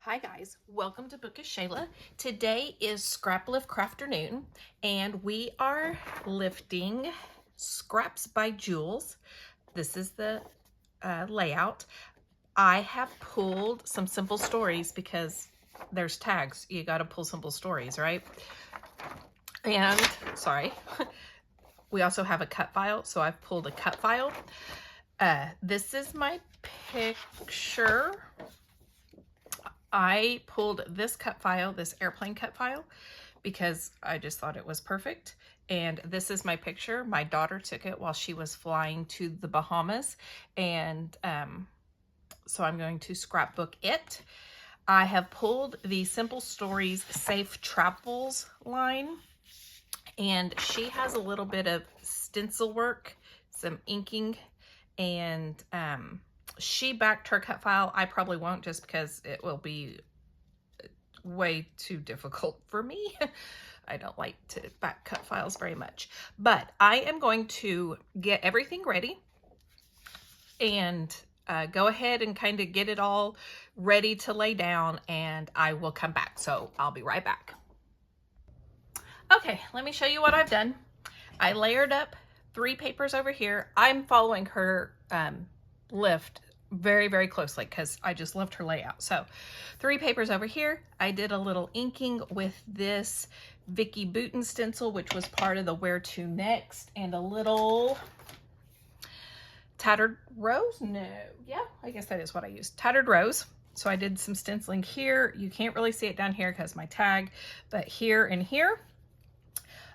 Hi guys, welcome to Book of Shala. Today is Scraplift Crafternoon and we are lifting scraps by Jules. This is the layout. I have pulled some simple stories because there's tags. You got to pull simple stories, right? And sorry, we also have a cut file, so I've pulled a cut file. This is my picture. I pulled this cut file, this airplane cut file, because I just thought it was perfect. And this is my picture. My daughter took it while she was flying to the Bahamas. And so I'm going to scrapbook it. I have pulled the Simple Stories Safe Travels line. And she has a little bit of stencil work, some inking, and she backed her cut file. I probably won't, just because it will be way too difficult for me. I don't like to back cut files very much. But I am going to get everything ready and go ahead and kind of get it all ready to lay down, and I will come back. So I'll be right back. Okay, let me show you what I've done. I layered up 3 papers over here. I'm following her lift very, very closely because I just loved her layout. So 3 papers over here. I did a little inking with this Vicky Booten stencil, which was part of the Where To Next, and a little Tattered Rose. No, yeah, I guess that is what I used. Tattered Rose. So I did some stenciling here. You can't really see it down here because my tag, but here and here.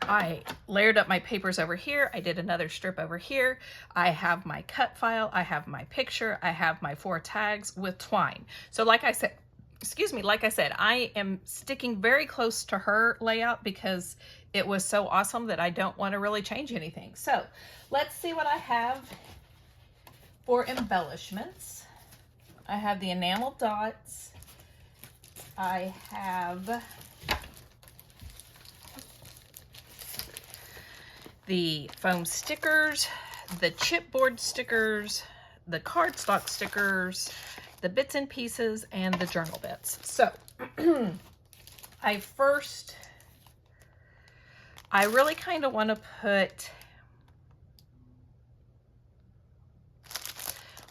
I layered up my papers over here. I did another strip over here. I have my cut file. I have my picture. I have my 4 tags with twine. So like I said, I am sticking very close to her layout because it was so awesome that I don't want to really change anything. So let's see what I have for embellishments. I have the enamel dots. I have the foam stickers, the chipboard stickers, the cardstock stickers, the bits and pieces, and the journal bits. So I really kind of want to put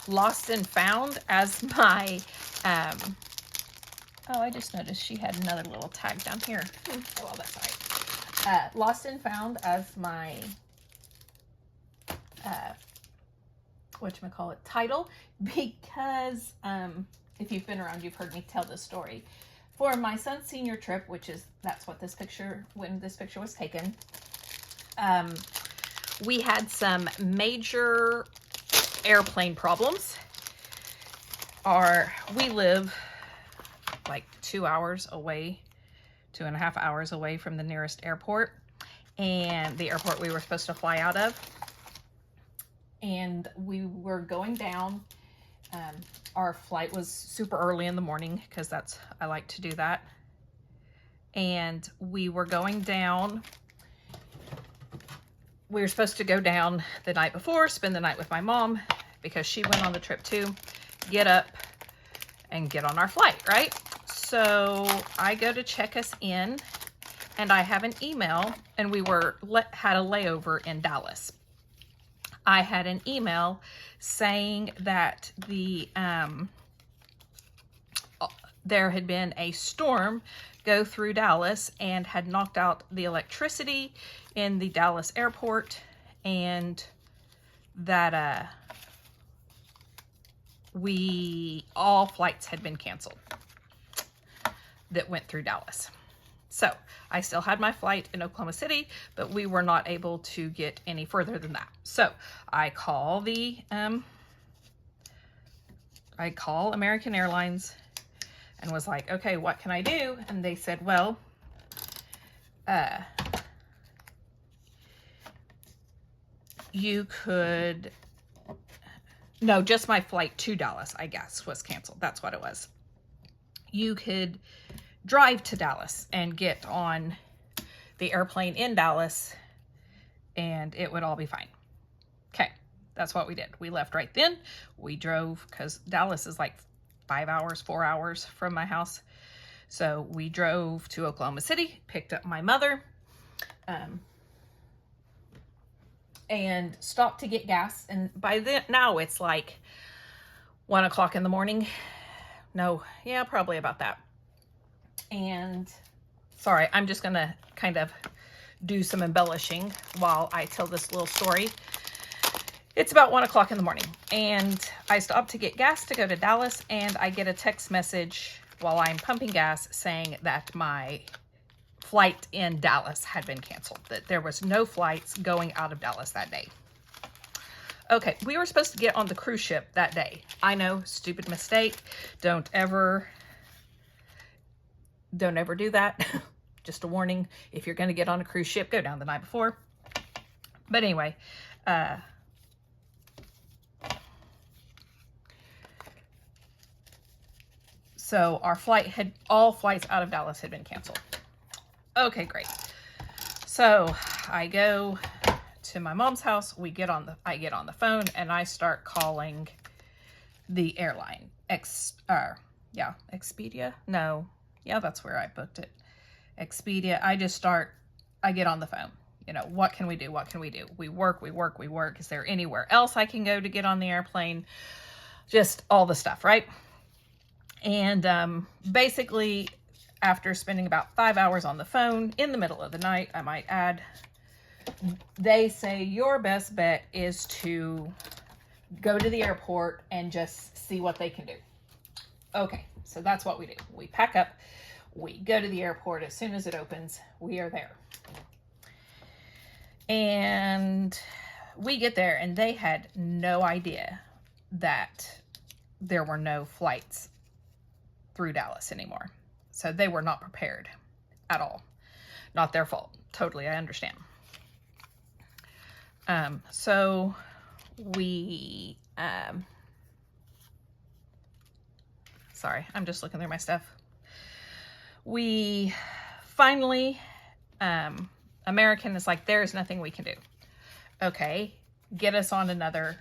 Lost and Found as my, oh, I just noticed she had another little tag down here. Oh, well, that's all right. Lost and Found as my whatchamacallit, title, because if you've been around, you've heard me tell this story. For my son's senior trip, that's what this picture, when this picture was taken, we had some major airplane problems. We live like 2 hours away, 2.5 hours away from the nearest airport, and the airport we were supposed to fly out of. And we were going down. Our flight was super early in the morning because I like to do that. And we were going down. We were supposed to go down the night before, spend the night with my mom because she went on the trip too, get up and get on our flight, right? So I go to check us in, and I have an email, and we had a layover in Dallas. I had an email saying that there had been a storm go through Dallas and had knocked out the electricity in the Dallas airport, and that all flights had been canceled that went through Dallas. So I still had my flight in Oklahoma City, but we were not able to get any further than that. So I call American Airlines and was like, okay, what can I do? And they said, well, you could, no, just my flight to Dallas, I guess, was canceled. That's what it was. You could drive to Dallas and get on the airplane in Dallas, and it would all be fine. Okay, that's what we did. We left right then. We drove, because Dallas is like 5 hours, 4 hours from my house. So we drove to Oklahoma City, picked up my mother, and stopped to get gas. And by then, now it's like 1 o'clock in the morning. No, yeah, probably about that. And sorry, I'm just gonna kind of do some embellishing while I tell this little story. It's about 1 o'clock in the morning, and I stopped to get gas to go to Dallas, and I get a text message while I'm pumping gas saying that my flight in Dallas had been canceled, that there was no flights going out of Dallas that day. Okay, we were supposed to get on the cruise ship that day. I know, stupid mistake. Don't ever do that. Just a warning, if you're going to get on a cruise ship, go down the night before. But anyway, so our flight all flights out of Dallas had been canceled. Okay, great. So I go to my mom's house. I get on the phone and I start calling the airline. Expedia? No. Yeah, that's where I booked it. Expedia. I get on the phone. You know, what can we do? What can we do? We work. Is there anywhere else I can go to get on the airplane? Just all the stuff, right? And basically, after spending about 5 hours on the phone in the middle of the night, I might add, they say your best bet is to go to the airport and just see what they can do. Okay, so that's what we do. We pack up, we go to the airport. As soon as it opens, we are there. And we get there, and they had no idea that there were no flights through Dallas anymore. So they were not prepared at all. Not their fault. Totally, I understand. So we, sorry, I'm just looking through my stuff. We finally, American is like, there is nothing we can do. Okay, get us on another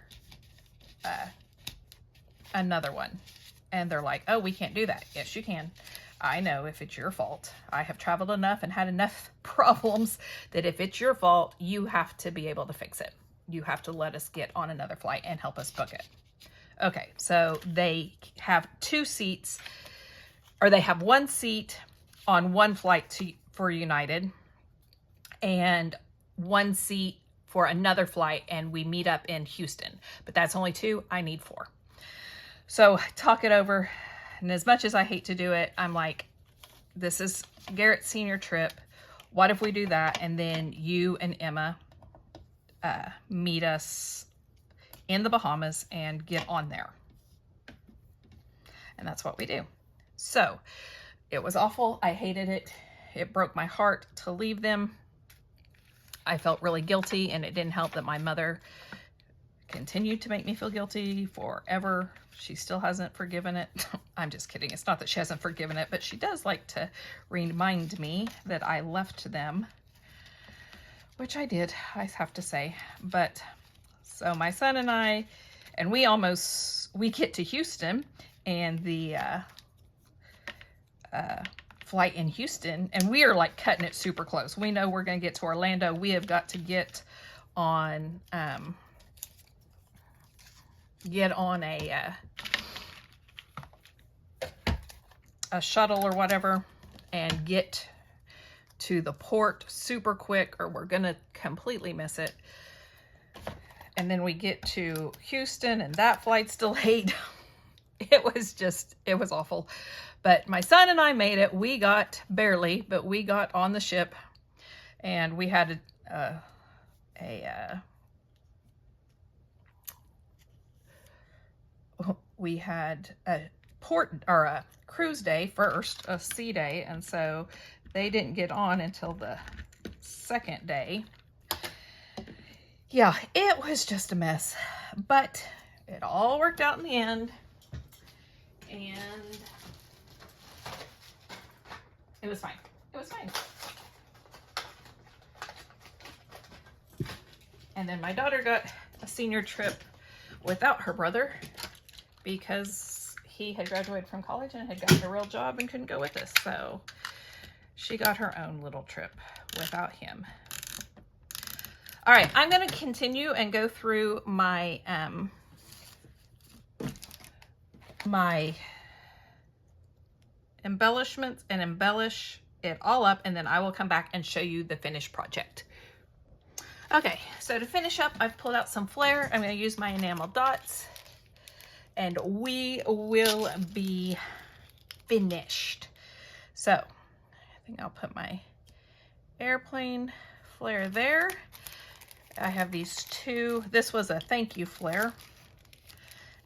one. And they're like, oh, we can't do that. Yes, you can. I know if it's your fault. I have traveled enough and had enough problems that if it's your fault, you have to be able to fix it. You have to let us get on another flight and help us book it. Okay, so they have 2 seats, or they have 1 seat on 1 flight for United and 1 seat for another flight, and we meet up in Houston. But that's only 2. I need 4. So talk it over. And as much as I hate to do it, I'm like, this is Garrett's senior trip. What if we do that? And then you and Emma meet us in the Bahamas and get on there. And that's what we do. So it was awful. I hated it. It broke my heart to leave them. I felt really guilty, and it didn't help that my mother continued to make me feel guilty forever. She still hasn't forgiven it. I'm just kidding. It's not that she hasn't forgiven it, but she does like to remind me that I left them, which I did, I have to say. But so my son and I, and we get to Houston, and the flight in Houston, and we are like cutting it super close. We know we're going to get to Orlando. We have got to get on a shuttle or whatever and get to the port super quick, or we're gonna completely miss it. And then we get to Houston, and that flight's delayed. It was awful. But my son and I made it. We got barely, but we got on the ship, and we had a port or a cruise day first, a sea day, and so they didn't get on until the second day. Yeah, it was just a mess, but it all worked out in the end, and it was fine. It was fine. And then my daughter got a senior trip without her brother because he had graduated from college and had gotten a real job and couldn't go with us. So she got her own little trip without him. All right, I'm going to continue and go through my my embellishments and embellish it all up, and then I will come back and show you the finished project. Okay, so to finish up, I've pulled out some flair. I'm going to use my enamel dots, and we will be finished. So I think I'll put my airplane flair there. I have these two. This was a thank you flair.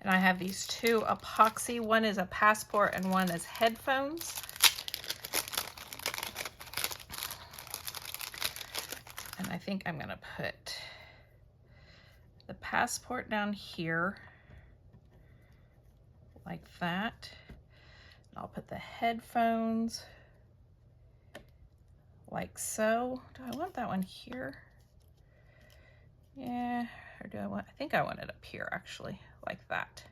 And I have these two epoxy. One is a passport and one is headphones. And I think I'm gonna put the passport down here like that. And I'll put the headphones like so. Do I want that one here? Yeah, or do I want, I think I want it up here actually, like that.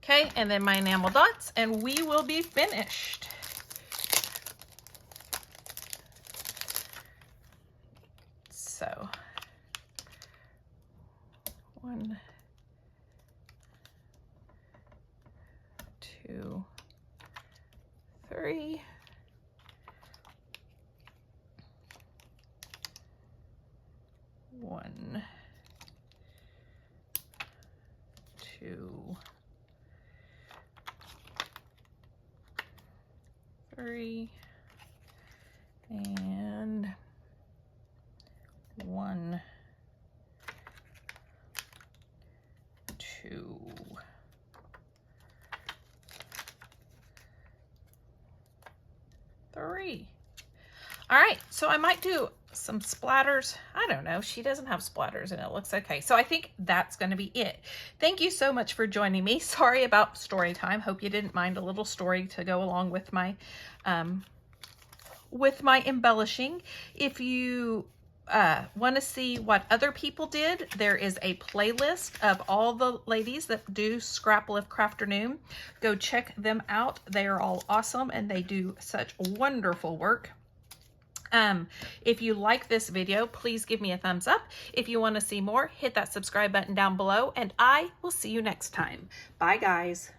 Okay, and then my enamel dots, and we will be finished. So, 1, 2, 3. 1, 2, 3, and 1, 2, 3. All right, so I might do some splatters. I don't know. She doesn't have splatters and it looks okay. So I think that's going to be it. Thank you so much for joining me. Sorry about story time. Hope you didn't mind a little story to go along with my embellishing. If you want to see what other people did, there is a playlist of all the ladies that do Scraplift Crafternoon. Go check them out. They are all awesome and they do such wonderful work. If you like this video, please give me a thumbs up. If you want to see more, hit that subscribe button down below, and I will see you next time. Bye, guys.